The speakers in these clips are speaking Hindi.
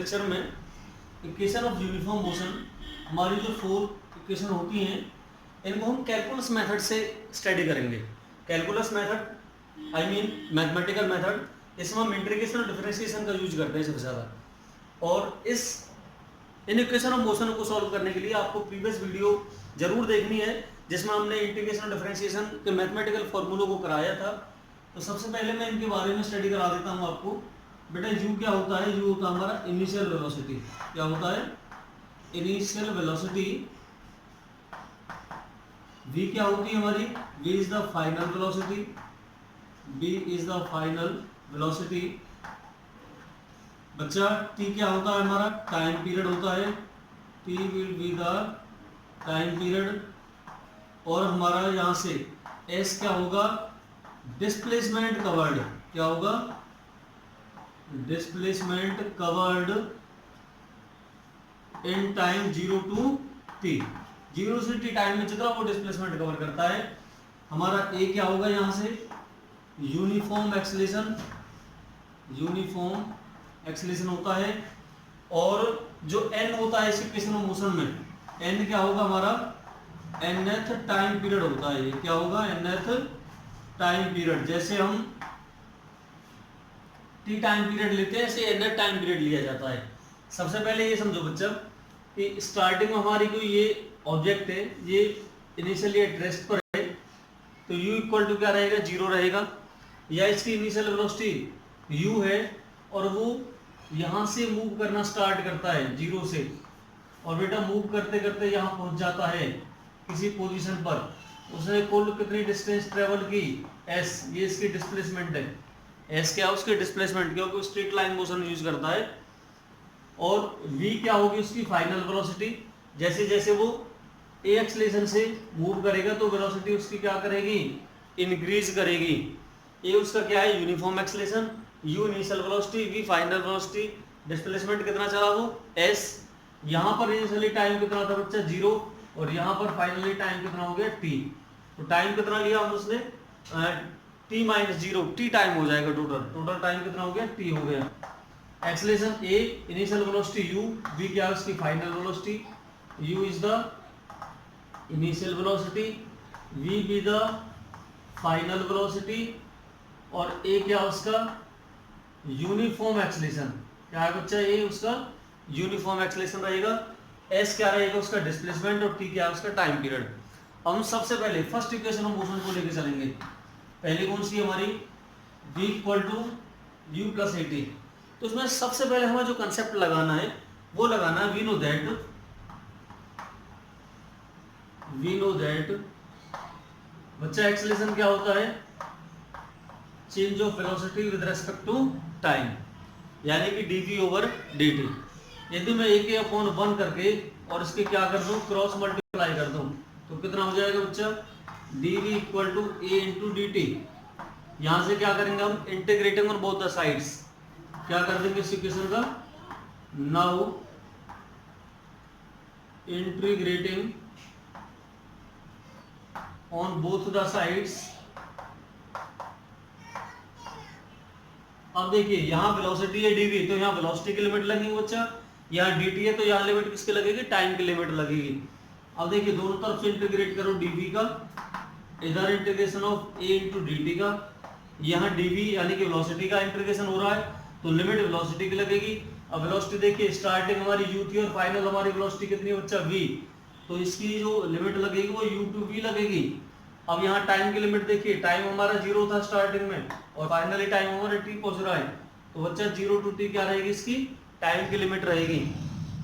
लेक्चर में इक्वेशन ऑफ यूनिफॉर्म मोशन, हमारी जो 4 इक्वेशन होती हैं इनको हम कैलकुलस मेथड से स्टडी करेंगे। Calculus method I mean mathematical method, इसमें हम इंटीग्रेशन और डिफरेंशिएशन का यूज करते हैं सबसे ज़्यादा। और इन इक्वेशन ऑफ मोशन को सॉल्व करने के लिए आपको प्रीवियस वीडियो जरूर देखनी है जिसमें हमने इंटीग्रेशन और डिफरेंशिएशन के मैथमेटिकल फॉर्मूलों को कराया था। तो सबसे पहले मैं इनके बारे में स्टडी करा देता हूँ आपको। बेटा यू क्या होता है? यू होता है हमारा इनिशियल वेलोसिटी। क्या होता है? Initial velocity. v क्या होती है हमारी? v is the final velocity. v is the final velocity. बच्चा t क्या होता है हमारा? टाइम पीरियड होता है। t will be the time period. और हमारा यहाँ से s क्या होगा? Displacement covered. क्या होगा? Displacement covered in time 0 to t। 0 से t टाइम में जितना वो डिस्प्लेसमेंट कवर करता है। हमारा a क्या होगा यहाँ से? Uniform acceleration. यूनिफॉर्म एक्सेलरेशन होता है। और जो n होता है इस इक्वेशन ऑफ मोशन में, n क्या होगा हमारा? nth टाइम पीरियड होता है। क्या होगा? nth time period. जैसे हम t टाइम पीरियड लेते हैं ऐसे nth टाइम पीरियड लिया जाता है। सबसे पहले ये समझो बच्चा कि स्टार्टिंग में हमारी कोई ये ऑब्जेक्ट है, ये इनिशियली एट रेस्ट पर है, तो u इक्वल टू क्या रहेगा? 0 रहेगा। या इसकी इनिशियल वेलोसिटी u है और वो यहाँ से मूव करना स्टार्ट करता है 0 से, और बेटा मूव करते करते यहाँ पहुँच जाता है किसी पोजीशन पर। उसने कुल कितनी डिस्टेंस ट्रेवल की? s। ये इसकी डिस्प्लेसमेंट है। s क्या है? उसकी डिस्प्लेसमेंट, क्योंकि स्ट्रेट लाइन मोशन यूज करता है। और v क्या होगी? उसकी फाइनल वेलोसिटी। जैसे जैसे वो a एक्सेलरेशन से मूव करेगा तो वेलोसिटी उसकी क्या करेगी? इंक्रीज करेगी। a उसका क्या है? Uniform acceleration. u initial velocity, v final velocity. Displacement कितना चला वो? s। यहाँ पर इनिशियली टाइम कितना था बच्चा? 0। और यहाँ पर फाइनली टाइम कितना हो गया? t। तो टाइम कितना लिया हम उसने? t माइनस 0, t टाइम हो जाएगा टोटल टाइम कितना हो गया? t हो गया। Acceleration a, initial velocity u, v क्या है? उसकी final velocity. u is the initial velocity, v भी द फाइनल वेलोसिटी, और a क्या उसका? Uniform acceleration. क्या है बच्चा? a उसका यूनिफॉर्म एक्सेलरेशन रहेगा। s क्या रहेगा? उसका डिस्प्लेसमेंट। और t क्या है? उसका टाइम पीरियड। हम सबसे पहले फर्स्ट इक्वेशन ऑफ मोशन को लेकर चलेंगे। पहली कौन सी हमारी? v equal to u plus at। तो उसमें सबसे पहले हमें जो कंसेप्ट लगाना है वो लगाना है वी नो दैट बच्चा एक्सेलरेशन क्या होता है? Change of velocity with respect to time, यानी कि dv ओवर dt। यदि मैं a के अपॉन 1 करके और इसके क्या कर दूं? क्रॉस मल्टीप्लाई कर दूं तो कितना हो जाएगा बच्चा? dv equal to a into dt। यहां से क्या करेंगे हम? Integrating on both the sides. क्या कर देंगे इस इक्वेशन का? Now integrating on both the sides. अब देखिए यहाँ वेलोसिटी है dv, तो यहाँ वेलोसिटी की लिमिट लगेगी बच्चा। यहाँ dt है तो यहाँ लिमिट किसकी लगेगी? टाइम की लिमिट लगेगी। अब देखिए दोनों तरफ से इंटीग्रेट करो dv का, इधर integration of a into dt का। यहाँ dv यानी कि वेलोसिटी का इंटीग्रेशन हो रहा है तो लिमिट वेलोसिटी की लगेगी। अब वेलोसिटी देखिए स्टार्टिंग हमारी u थी और फाइनल हमारी वेलोसिटी कितनी है बच्चा? v। तो इसकी जो लिमिट लगेगी वो u टू v लगेगी। अब यहाँ टाइम की लिमिट देखिए, टाइम हमारा 0 था स्टार्टिंग में और फाइनली टाइम हमारा t पहुंच रहा है। तो बच्चा 0 टू t क्या रहेगी? इसकी टाइम की लिमिट रहेगी।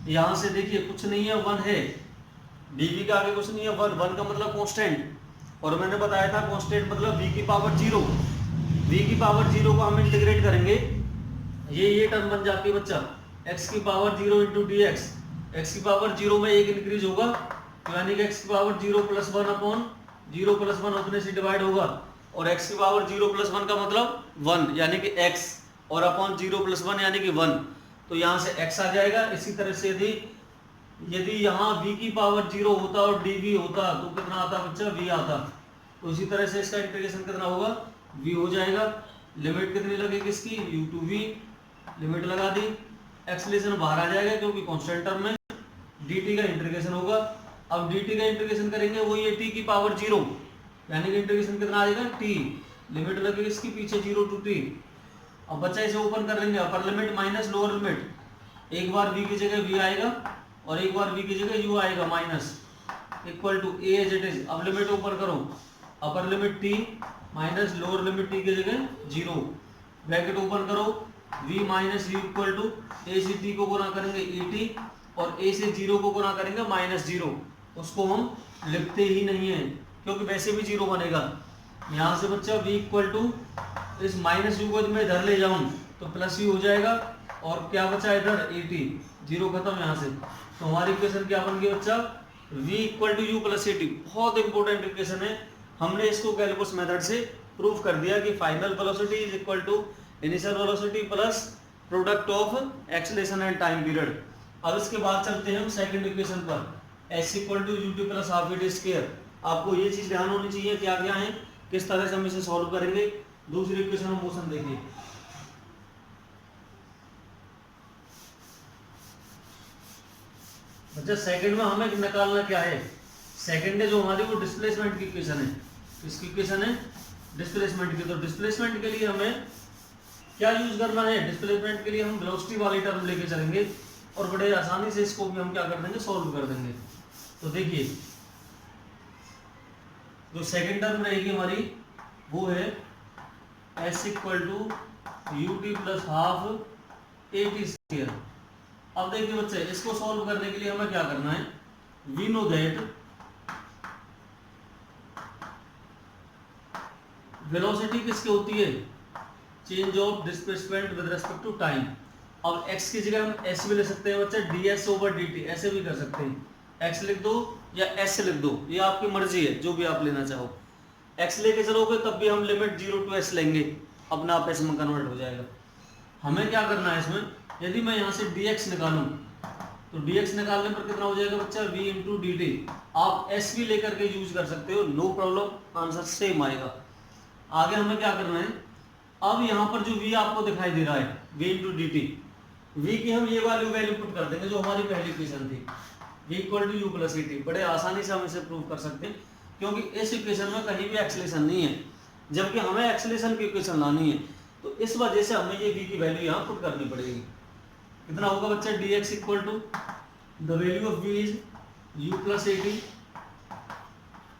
यहाँ से देखिए कुछ नहीं है, 1 है। dv का आगे कुछ नहीं है, 1 का मतलब कांस्टेंट। और मैंने बताया था कांस्टेंट मतलब v की पावर 0। v की पावर 0 को हम इंटीग्रेट करेंगे, ये टर्म बन जाती है बच्चा x की power 0 into D x. X की पावर 0 में 1 इंक्रीज होगा तो यानी कि x की पावर 0 प्लस 1 अपॉन 0 प्लस 1 उतने से डिवाइड होगा। और x की पावर 0 प्लस 1 का मतलब 1 यानी कि x, और अपॉन 0 प्लस 1 यानी कि 1। तो यहाँ से x आ जाएगा। इसी तरह से यदि यहाँ v की पावर 0 होता और dv होता तो कितना आता बच्चा? v आता। तो इसी तरह से इसका इंटीग्रेशन कितना होगा? v हो जाएगा। लिमिट कितनी लगेगी इसकी? u टू v, लिमिट लगा दी। एक्सलेशन बाहर आ जाएगा क्योंकि कांस्टेंट टर्म में dt का इंटीग्रेशन होगा। अब dt का इंटीग्रेशन करेंगे वो ये t की पावर 0, यानी कि इंटीग्रेशन कितना आ जाएगा t, लिमिट लगेगी इसकी पीछे 0 to t। अब बच्चा इसे ओपन कर लेंगे, upper limit minus lower limit, एक बार v की जगह v आएगा और एक बार v की जगह u आएगा minus, equal to a as it is. अब लिमिट ओपन करो, upper limit t minus lower limit t की जगह 0, ब्रैकेट ओपन करो, v minus u equal to a से t को गुना करेंगे at और a से 0 को गुना करेंगे माइनस 0। उसको हम लिखते ही नहीं है क्योंकि वैसे भी 0 बनेगा। यहाँ से बच्चा v इक्वल टू इस माइनस u को मैं इधर ले जाऊं तो प्लस u हो जाएगा और क्या बचा इधर at, 0 खत्म यहाँ से। तो हमारी इक्वेशन क्या बन गई बच्चा, v equal to you plus at। बहुत इंपॉर्टेंट इक्वेशन है, हमने इसको कैलकुलस मेथड से प्रूव कर दिया कि final velocity is equal to initial velocity plus product of acceleration and time period. अब इसके बाद चलते हैं हम सेकंड इक्वेशन पर, s equal to ut plus half v square. आपको ये चीज ध्यान होनी चाहिए क्या क्या है, किस तरह से हम इसे सॉल्व करेंगे। दूसरी इक्वेशन ऑफ मोशन देखिए, अच्छा सेकंड में हमें निकालना क्या है, सेकंड है जो हमारी वो डिस्प्लेसमेंट की इक्वेशन है। इसकी इक्वेशन है डिस्प्लेसमेंट की। तो डिस्प्लेसमेंट के लिए हमें क्या यूज करना है, डिस्प्लेसमेंट के लिए हम वेलोसिटी वाली टर्म लेके चलेंगे और बड़े आसानी से इसको भी हम क्या कर देंगे, सॉल्व कर देंगे। तो देखिए जो सेकंड टर्म रहेगी हमारी वो है s equal to ut plus half at square. अब देखिए बच्चे इसको सॉल्व करने के लिए हमें क्या करना है, वी नो दैट वेलोसिटी किसकी होती है, change of displacement with respect to time. अब x की जगह हम s भी ले सकते हैं बच्चा, ds ओवर dt, ऐसे भी कर सकते हैं, x लिख दो या s लिख दो, ये आपकी मर्जी है जो भी आप लेना चाहो। x लेके चलोगे तब भी हम लिमिट 0 to s लेंगे, अपना आप s में कन्वर्ट हो जाएगा। हमें क्या करना है इसमें, यदि मैं यहाँ से dx निकालूं तो dx निकालने पर कितना हो जाएगा बच्चा, v इंटू डी टी। आप s भी लेकर के यूज कर सकते हो, नो प्रॉब्लम, आंसर सेम आएगा। आगे हमें क्या करना है, अब यहाँ पर जो v आपको दिखाई दे रहा है v into d T, v की हम ये वैल्यू पुट कर देंगे जो हमारी पहली इक्वेशन थी, v equal to you plus a t. बड़े आसानी से हम इसे प्रूव कर सकते हैं क्योंकि इस इक्वेशन में कहीं भी एक्सेलरेशन नहीं है, जबकि हमें एक्सेलरेशन की इक्वेशन लानी है। तो इस वजह से हमें ये v की वैल्यू यहाँ पुट करनी पड़ेगी। कितना होगा बच्चा, dx equal to the value of v is u plus a t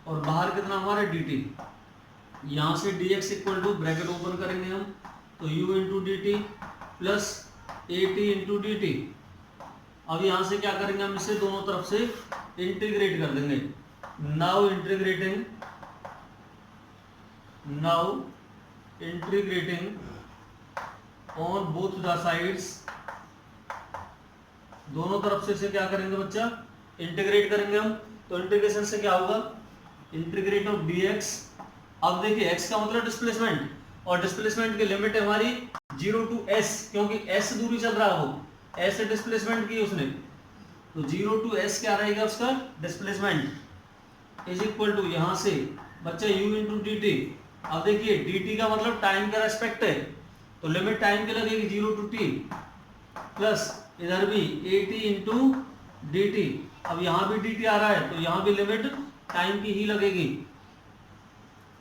और बाहर कितना हमारा dt। यहाँ से dx equal to bracket open करेंगे हम तो u into d t plus a t into d t. अब यहाँ से क्या करेंगे हम, इसे दोनों तरफ से इंटीग्रेट कर देंगे। Now integrating on both the sides, दोनों तरफ से इसे क्या करेंगे बच्चा, इंटीग्रेट करेंगे हम। तो इंटीग्रेशन से क्या होगा, इंटीग्रेट ऑफ dx। अब देखिए x का मतलब डिस्प्लेसमेंट, और डिस्प्लेसमेंट की लिमिट है हमारी 0 to s, क्योंकि s दूरी चल रहा है, वो s से डिस्प्लेसमेंट की उसने, तो 0 to s क्या रहेगा उसका डिस्प्लेसमेंट इज इक्वल टू यहाँ से बच्चा u इंटू डी टी। अब देखिए dt का मतलब टाइम का रेस्पेक्ट है, तो लिमिट टाइम की लगेगी 0 to t प्लस इधर भी at इंटू डी टी। अब यहाँ भी dt आ रहा है तो यहाँ भी लिमिट टाइम की ही लगेगी।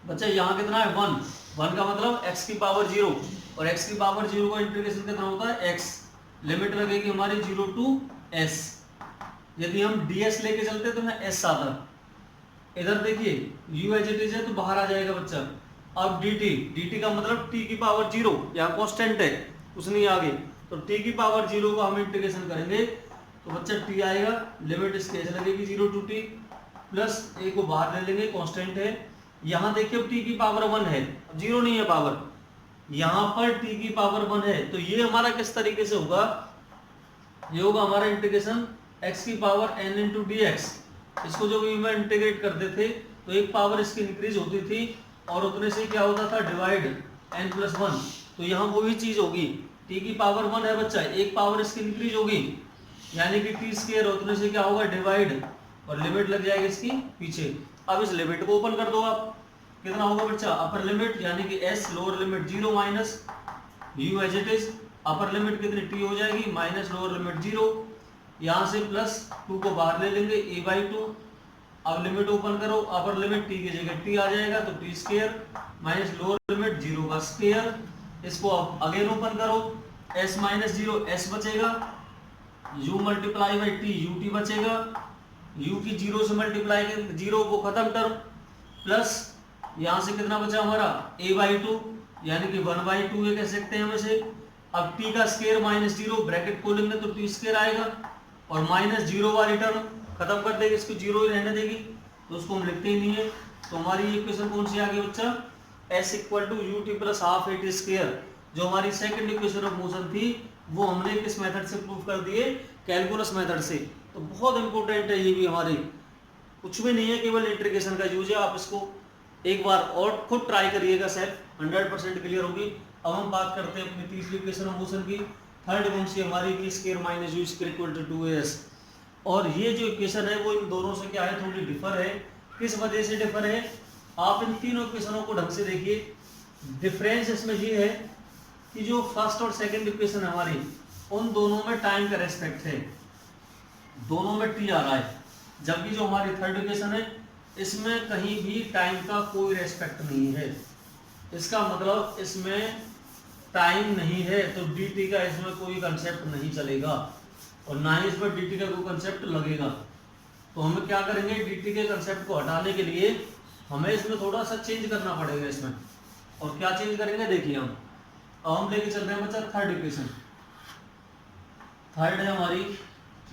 बच्चा यहाँ कितना है 1 का मतलब x की पावर 0, और x की पावर 0 का इंटीग्रेशन कितना होता है x, लिमिट लगेगी हमारी 0 to s। यदि हम ds लेके चलते तो मैं s आता, इधर देखिए u एज इट इज है तो बाहर आ जाएगा बच्चा। अब dt का मतलब t की पावर 0, यहाँ कांस्टेंट है कुछ नहीं आगे, तो t की पावर 0 को हम इंटीग्रेशन करेंगे तो बच्चा t आएगा, लिमिट इसके ऐसे लगेगी 0 to t प्लस a को बाहर ले लेंगे, कांस्टेंट है। यहाँ देखिए t की पावर 1 है, अब 0 नहीं है पावर, यहाँ पर t की पावर 1 है, तो ये हमारा किस तरीके से होगा, ये होगा हमारा इंटीग्रेशन x की power n into D x. इसको जब में इंटीग्रेट करते थे तो एक पावर इसकी इंक्रीज होती थी और उतने से क्या होता था डिवाइड n प्लस 1, तो यहाँ वही चीज होगी, t की पावर 1 है बच्चा, एक पावर इसकी इंक्रीज होगी यानी कि t स्क्वायर, उतने से क्या होगा डिवाइड, और लिमिट लग जाएगी इसकी पीछे। अब इस लिमिट को ओपन कर दो आप, कितना होगा बच्चा, अपर लिमिट यानी कि s, lower limit 0 minus u as it is upper limit कितनी टी हो जाएगी माइनस लोअर लिमिट 0, यहाँ से प्लस 2 को बाहर ले लेंगे a/2। अब लिमिट ओपन करो, अपर लिमिट टी की जगह टी आ जाएगा तो T square minus lower limit 0 का स्क्वायर। इसको अब अगेन ओपन करो, s माइनस 0 s बचेगा, u multiply by T U T बचेगा, u की 0 से मल्टीप्लाई कर 0 को खत्म टर्म, प्लस यहाँ से कितना बचा हमारा a/2 यानी कि 1/2 ये कह सकते हैं हम इसे। अब t का स्क्वायर माइनस 0 ब्रैकेट खोलेंगे तो टी स्क्वायर आएगा और माइनस 0 वाली टर्म खत्म कर देगी, इसको 0 ही रहने देगी तो उसको हम लिखते ही नहीं है। तो हमारी इक्वेशन कौन सी आ गई बच्चा, s equal to u t plus half a t square. जो हमारी सेकंड इक्वेशन ऑफ मोशन थी वो हमने किस मेथड से प्रूव कर दिए, कैलकुलस मेथड से। तो बहुत इंपॉर्टेंट है ये भी हमारे, कुछ भी नहीं है, केवल इंटीग्रेशन का यूज है। आप इसको एक बार और खुद ट्राई करिएगा, सेल्फ 100% क्लियर होगी। अब हम बात करते हैं अपनी तीसरी इक्वेशन ऑफ मोशन की। थर्ड कौन सी हमारी की square minus u square equal to 2as। और ये जो इक्वेशन है वो इन दोनों से क्या है, थोड़ी डिफर है। किस वजह से डिफर है, आप इन तीनों इक्वेशनों को ढंग से देखिए। डिफरेंस इसमें ये है कि जो फर्स्ट और सेकंड इक्वेशन है हमारी, उन दोनों में टाइम का रेस्पेक्ट है, दोनों में टी आ रहा है। जबकि जो हमारी थर्ड इक्वेशन है इसमें कहीं भी टाइम का कोई रेस्पेक्ट नहीं है। इसका मतलब इसमें टाइम नहीं है तो dt का इसमें कोई कंसेप्ट नहीं चलेगा और ना ही इसमें dt का कोई कंसेप्ट लगेगा। तो हमें क्या करेंगे, dt के कंसेप्ट को हटाने के लिए हमें इसमें थोड़ा सा चेंज करना पड़ेगा इसमें। और क्या चेंज करेंगे देखिए हम लेके चल रहे हैं बच्चा थर्ड इक्वेशन। थर्ड है हमारी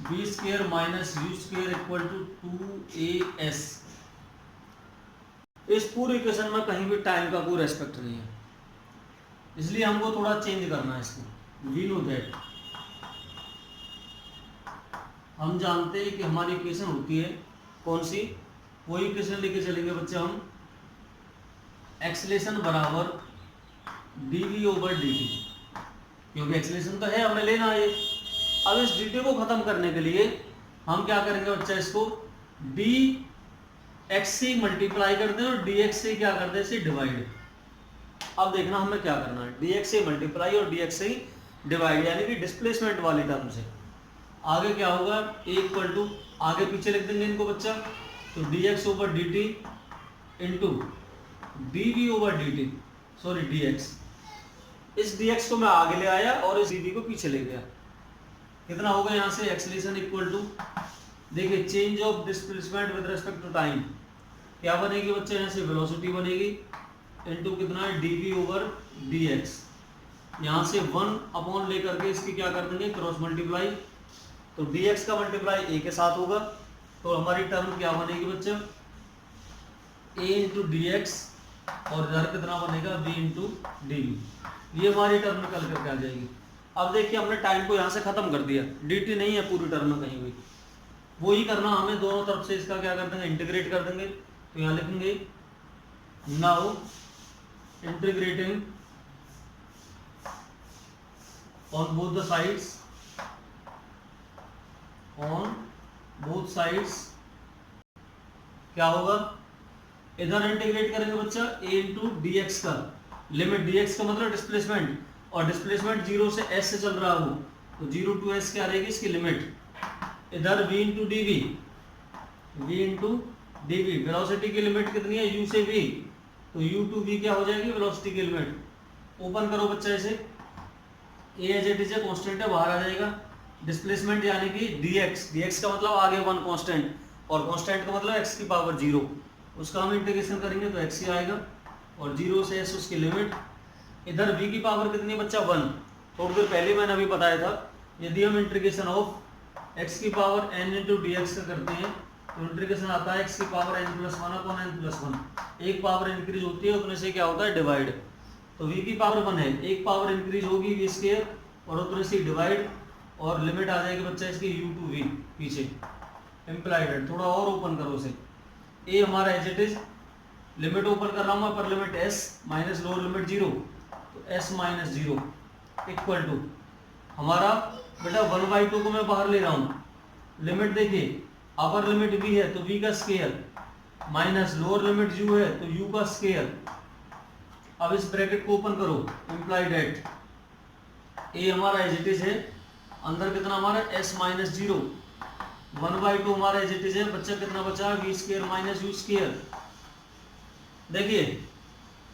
v square minus u square equal to 2as। इस पूरी इक्वेशन में कहीं भी टाइम का कोई रेस्पेक्ट नहीं है, इसलिए हमको थोड़ा चेंज करना है इसको। वी नो दैट, हम जानते हैं कि हमारी इक्वेशन होती है कौन सी, वही इक्वेशन लेके चलेंगे बच्चे हम। एक्सेलेरेशन बराबर dv ओवर dt, क्योंकि एक्सेलेरेशन तो है हमें लेना है। अब इस dt को खत्म करने के लिए हम क्या करेंगे बच्चा, इसको dx से मल्टीप्लाई करते हैं और dx से क्या करते हैं, इसे डिवाइड। अब देखना हमें क्या करना है, dx से मल्टीप्लाई और dx से डिवाइड, यानी कि डिस्प्लेसमेंट वाली टर्म से। आगे क्या होगा, a इक्वल टू, आगे पीछे लिख देंगे इनको बच्चा, तो dx over dt into dv over dt, sorry dx। इस dx को मैं आगे ले आया और इस dv को पीछे ले गया। कितना होगा यहाँ से, एक्सेलरेशन इक्वल टू, देखिए change of displacement with respect to time, क्या बनेगी बच्चे, यहाँ से वेलोसिटी बनेगी इंटू कितना है dv ओवर dx। यहाँ से 1 अपॉन लेकर के इसकी क्या कर देंगे, क्रॉस मल्टीप्लाई, तो dx का मल्टीप्लाई a के साथ होगा। तो हमारी टर्म क्या बनेगी बच्चे, a इंटू डी एक्स और इधर कितना बनेगा b इंटू डी वी। ये हमारी टर्म निकल करके आ जाएगी। अब देखिए हमने टाइम को यहाँ से खत्म कर दिया, dt नहीं है पूरी टर्म में कहीं भी, वो ही करना हमें, दोनों तरफ से इसका क्या कर देंगे, इंटीग्रेट कर देंगे। तो यहाँ लिखेंगे now integrating on both the sides, on both sides क्या होगा, इधर इंटीग्रेट करेंगे बच्चा a इंटू डी एक्स का, लिमिट dx का मतलब डिस्प्लेसमेंट, और डिस्प्लेसमेंट 0 से s से चल रहा हो तो 0 टू s क्या रहेगी इसकी लिमिट। इधर v into d v, v into d v, velocity की लिमिट कितनी है u से v, तो u टू v क्या हो जाएगी वेलोसिटी की लिमिट। ओपन करो बच्चा इसे, a as it is a constant है, बाहर आ जाएगा। डिस्प्लेसमेंट यानी कि dx का मतलब आगे 1 कांस्टेंट, और कांस्टेंट का मतलब x की पावर 0, उसका हम इंटीग्रेशन करेंगे तो x ही आएगा, और 0 से s उसकी लिमिट। इधर v की पावर कितनी है बच्चा 1, थोड़ी देर पहले मैंने अभी बताया था, यदि हम इंटीग्रेशन ऑफ x की power n into D x का करते हैं तो इंटीग्रेशन आता है x की power n plus 1 upon n plus 1। एक पावर इंक्रीज होती है उतने से क्या होता है डिवाइड, तो v की पावर 1 है, एक पावर इंक्रीज होगी v स्क्वायर और उतने से डिवाइड, और लिमिट आ जाएगी बच्चा इसकी u टू v पीछे इम्प्लाइड। थोड़ा और ओपन करो उसे, a हमारा as it is, limit open कर रहा हूँ मैं, पर limit s minus lower limit 0, तो s माइनस 0 इक्वल टू हमारा बेटा 1/2 को मैं बाहर ले रहा हूँ, लिमिट देखिए अपर लिमिट v है तो v का square minus lower limit u है तो u का स्क्वायर। अब इस ब्रैकेट को ओपन करो, इम्प्लाइड एट ए हमारा एज इट इज है, अंदर कितना हमारा s माइनस 0, 1/2 हमारा एज इट इज है, बच्चा कितना बचा v square minus u square. देखिए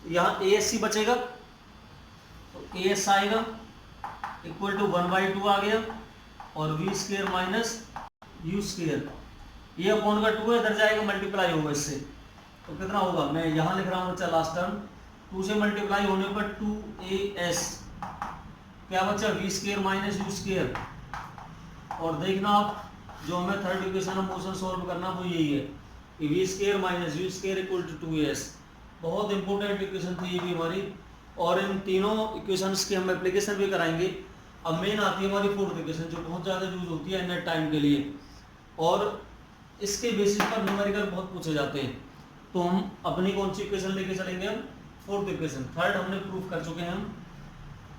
यहाँ ASC बचेगा तो AS आएगा इक्वल टू 1/2 आ गया और v square minus u square, ये अपॉन का 2 है, इधर जाएगा मल्टीप्लाई होगा इससे, तो कितना होगा, मैं यहाँ लिख रहा हूँ बच्चा लास्ट टर्म, 2 से मल्टीप्लाई होने पर 2AS, क्या बच्चा v square minus u square. और देखना आप जो हमें third equation of motion solve करना वो यही है कि v square minus u square equal to 2AS। बहुत इंपॉर्टेंट इक्वेशन थी ये भी हमारी, और इन तीनों इक्वेशंस की हम एप्लीकेशन भी कराएंगे। अब मेन आती है हमारी फोर्थ इक्वेशन जो बहुत ज़्यादा यूज होती है नेट टाइम के लिए, और इसके बेसिस पर न्यूमेरिकल बहुत पूछे जाते हैं। तो हम अपनी कौन सी इक्वेशन लेके चलेंगे, हम फोर्थ इक्वेशन, थर्ड हमने प्रूफ कर चुके हैं हम,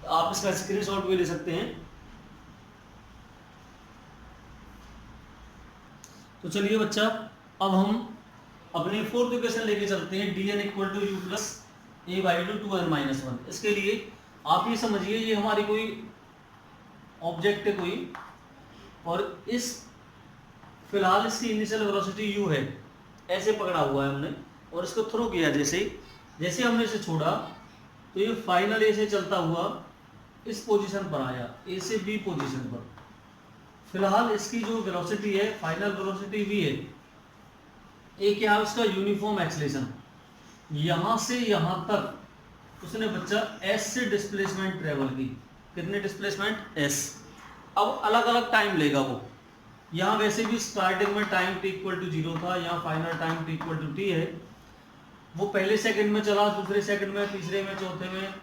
तो आप इसका स्क्रीनशॉट भी ले सकते हैं। तो चलिए बच्चा अब हम अपनी फोर्थ इक्वेशन लेके चलते हैं, dn equal to you plus a by two 2n minus 1। इसके लिए आप ये समझिए ये हमारी कोई ऑब्जेक्ट है कोई, और इस फिलहाल इसकी इनिशियल वेलोसिटी u है, ऐसे पकड़ा हुआ है हमने और इसको थ्रो किया, जैसे हमने इसे छोड़ा तो ये फाइनल ए से चलता हुआ इस पोजीशन पर आया, ए से बी पोजीशन पर। फिलहाल इसकी जो वेलोसिटी है फाइनल वेलोसिटी v है, ए क्या है उसका यूनिफॉर्म एक्सेलरेशन, यहाँ से यहाँ तक उसने बच्चा s से डिस्प्लेसमेंट ट्रेवल की, कितने डिस्प्लेसमेंट s। अब अलग अलग टाइम लेगा वो, यहाँ वैसे भी स्टार्टिंग में टाइम t इक्वल टू 0 था, यहाँ final time t equal to t है। वो पहले सेकंड में चला, दूसरे सेकंड में, तीसरे में, चौथे में,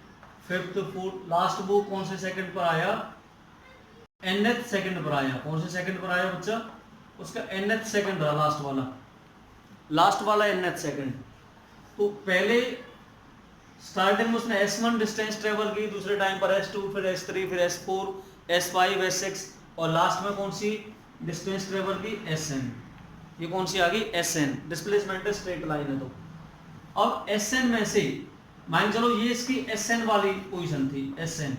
फिफ्थ, फोर्थ, लास्ट वो कौन से सेकंड पर आया, nth सेकंड पर आया। कौन से सेकंड पर आया बच्चा, उसका nth सेकंड रहा, लास्ट वाला nth सेकंड। तो पहले स्टार्टिंग में उसने s1 डिस्टेंस ट्रेवल की, दूसरे टाइम पर s2, फिर s3, फिर s4, s5, s6, और लास्ट में कौन सी डिस्टेंस ट्रेवल की, sn। ये कौन सी आ गई, sn, डिस्प्लेसमेंट है, स्ट्रेट लाइन है। तो अब sn में से मान चलो ये इसकी sn वाली पोजीशन थी, sn,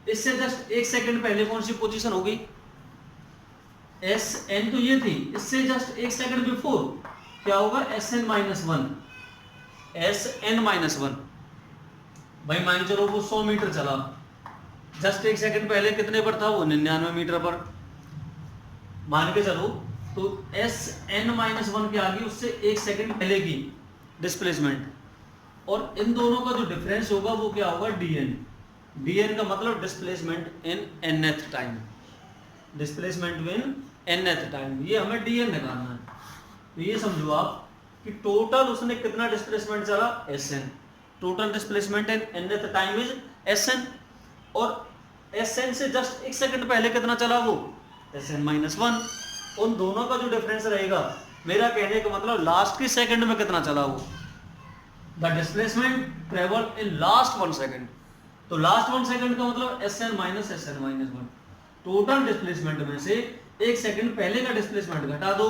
इससे जस्ट एक सेकंड पहले कौन सी पोजीशन होगी, sn तो ये थी, इससे जस्ट एक सेकंड बिफोर क्या होगा, sn माइनस 1, sn माइनस 1। भाई मान चलो वो 100 मीटर चला, जस्ट एक सेकंड पहले कितने पर था वो, 99 मीटर पर मान के चलो, तो sn माइनस 1 की आ गई उससे एक सेकंड पहले की डिस्प्लेसमेंट, और इन दोनों का जो डिफरेंस होगा वो क्या होगा, dn का मतलब displacement in nth time, displacement in nth time, ये हमें dn निकालना है। तो ये समझो आप कि टोटल उसने कितना डिस्प्लेसमेंट चला, sn, total displacement in nth time is sn, और sn से जस्ट एक सेकंड पहले कितना चला वो, sn माइनस 1। उन दोनों का जो डिफरेंस रहेगा, मेरा कहने का मतलब लास्ट के सेकंड में कितना चला वो, the displacement travel in last 1 second. तो लास्ट 1 सेकंड का मतलब sn माइनस 1, टोटल डिस्प्लेसमेंट में से एक सेकंड पहले का डिस्प्लेसमेंट घटा दो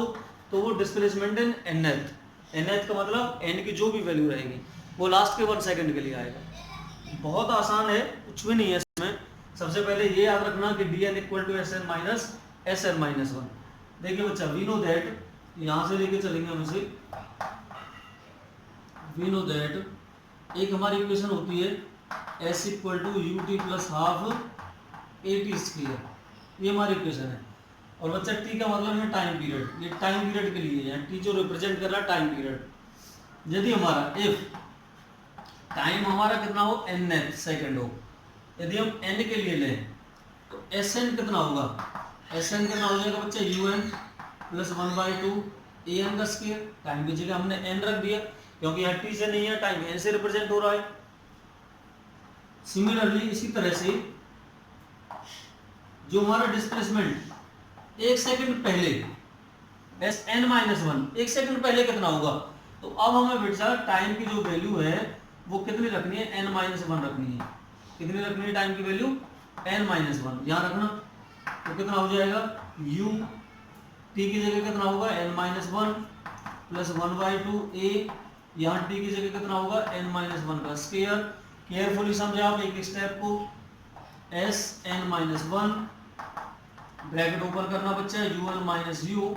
तो वो डिस्प्लेसमेंट इन nth का मतलब n की जो भी वैल्यू रहेगी वो लास्ट के 1 सेकंड के लिए आएगा। बहुत आसान है, कुछ भी नहीं है इसमें। सबसे पहले ये याद रखना कि dn equal to sn minus 1। देखिए बच्चा, वी नो दैट, यहाँ से लेके चलेंगे हम इसे, वी नो दैट एक हमारी इक्वेशन होती है s equal to u t plus half a t square, ये हमारी इक्वेशन है। और बच्चा t का मतलब है टाइम पीरियड, ये टाइम पीरियड के लिए है, t जो रिप्रेजेंट कर रहा है टाइम पीरियड। यदि हमारा इफ टाइम हमारा कितना हो, nth सेकंड हो, यदि हम n के लिए लें तो sn कितना होगा, sn कितना हो जाएगा बच्चा, un प्लस 1/2 an का स्क्वायर, टाइम की जगह हमने n रख दिया क्योंकि यहाँ t से नहीं है, टाइम n से रिप्रेजेंट हो रहा है। सिमिलरली इसी तरह से जो हमारा डिस्प्लेसमेंट एक सेकंड पहले sn माइनस 1, एक सेकंड पहले कितना होगा, तो अब हमें बेटा टाइम की जो वैल्यू है वो कितनी रखनी है, n माइनस 1 रखनी है। कितनी रखनी है टाइम की वैल्यू, n माइनस 1, यहाँ रखना। तो कितना हो जाएगा, u t की जगह कितना होगा, n माइनस 1 प्लस 1/2 a, यहाँ t की जगह कितना होगा, n माइनस 1 का स्क्वायर। केयरफुली समझे आप एक स्टेप को, S N minus one, bracket open करना बच्चा, U N minus you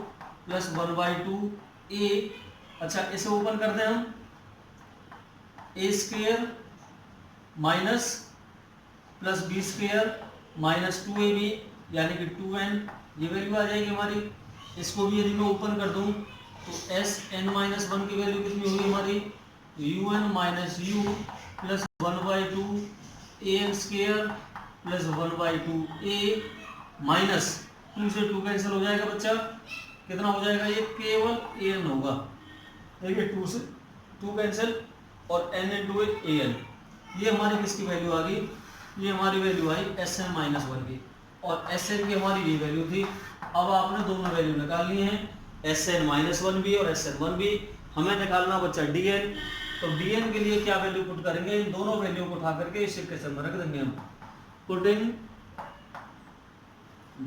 plus one by two A. अच्छा इसे ओपन करते हैं हम, A square minus plus B square minus two A B, यानी कि टू एन, ये वैल्यू आ जाएगी हमारी। इसको भी यदि मैं ओपन कर दूं तो एस एन माइनस वन की वैल्यू कितनी होगी हमारी, u N minus you plus one by two a n square plus one by two a minus two से टू कैंसिल हो जाएगा बच्चा, कितना हो जाएगा, ये केवल ए एन होगा। देखिए टू से टू कैंसिल और एन इंटू ए एन, ये हमारी किसकी वैल्यू आ गई, ये हमारी वैल्यू आई एस एन माइनस वन की, और एस एन की हमारी ये वैल्यू थी। अब आपने दोनों वैल्यू निकालनी है, एस एन माइनस वन भी और एस एन वन भी। हमें निकालना बच्चा डी एन, तो डी एन के लिए क्या वैल्यू पुट करेंगे, इन दोनों वैल्यू को उठा करके इस इक्वेशन में रख देंगे हम। Putting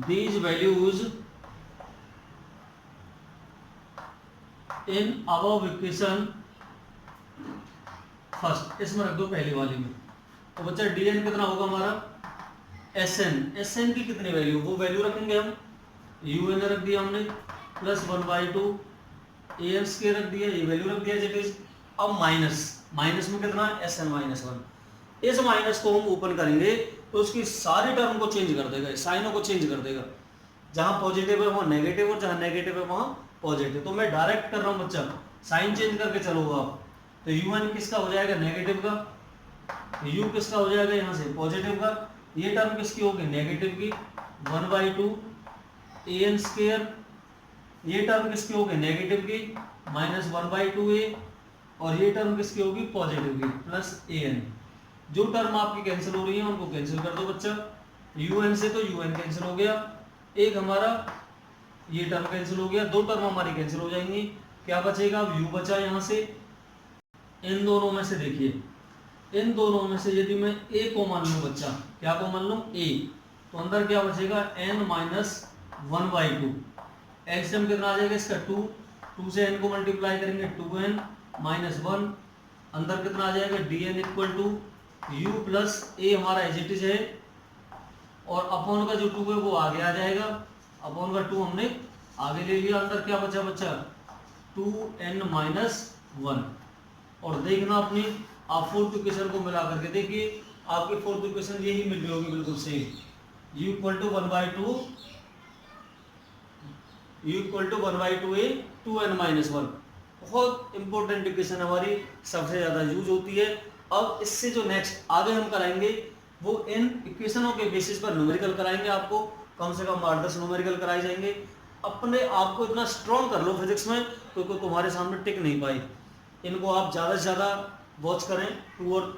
these values in above equation first, इसमें रख दो पहली वाली में। तो बच्चा डी एन कितना होगा हमारा, एस एन की कितनी वैल्यू, वो वैल्यू रखेंगे हम, यू एन रख दिया हमने plus one by two a n square रख दिया, ये वैल्यू रख दिया इट इज। अब माइनस में कितना, एस एन माइनस वन। इस माइनस को हम ओपन करेंगे तो उसकी सारी टर्म को चेंज कर देगा, साइनों को चेंज कर देगा, जहां पॉजिटिव है वहां नेगेटिव और जहां नेगेटिव है वहां पॉजिटिव। तो मैं डायरेक्ट कर रहा हूं बच्चा, साइन चेंज करके चलोगे आप, तो यू एन किसका हो जाएगा, नेगेटिव का, यू किसका हो जाएगा यहाँ से पॉजिटिव का, ये टर्म किसकी होगी, नेगेटिव की, one by two a n square, ये टर्म किसकी होगी, नेगेटिव की, minus one by two a, और ये टर्म किसकी होगी, पॉजिटिव की, प्लस ए एन। जो टर्म आपकी कैंसिल हो रही है उनको कैंसिल कर दो बच्चा, यू एन से तो यू एन कैंसिल हो गया, एक हमारा ये टर्म कैंसिल हो गया, दो टर्म हमारी कैंसिल हो जाएंगी, क्या बचेगा, अब यू बचा यहाँ से। इन दोनों में से देखिए, इन दोनों में से यदि मैं ए को मान लूं बच्चा, क्या को मान लूं, ए, तो अंदर क्या बचेगा, N minus one by two, LCM कितना आ जाएगा इसका, टू, टू से एन को मल्टीप्लाई करेंगे, टू एन माइनस वन, अंदर कितना आ जाएगा, D N equal to you plus A, हमारा एज इट इज है, और अपॉन का जो टू है वो आगे आ जाएगा, अपॉन का टू हमने आगे ले लिया, अंदर क्या बचा बच्चा, टू एन माइनस वन। और देखना अपनी आप फोर्थ इक्वेशन को मिला करके देखिए, आपकी फोर्थ इक्वेशन यही मिल रही होगी बिल्कुल same, u equal to one by two, u equal to one by two a two N minus one. बहुत इंपॉर्टेंट इक्वेशन हमारी, सबसे ज्यादा यूज होती है। अब इससे जो नेक्स्ट आगे हम कराएंगे वो इन इक्वेशनों के बेसिस पर न्यूमेरिकल कराएंगे, आपको कम से कम 8-10 न्यूमेरिकल कराए जाएंगे। अपने आप को इतना स्ट्रॉन्ग कर लो फिजिक्स में, क्योंकि तुम्हारे सामने टिक नहीं पाई। इनको आप ज़्यादा से ज़्यादा वॉच करें, 2 और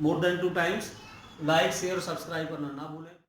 more than 2 times. Like share subscribe करना ना भूलें।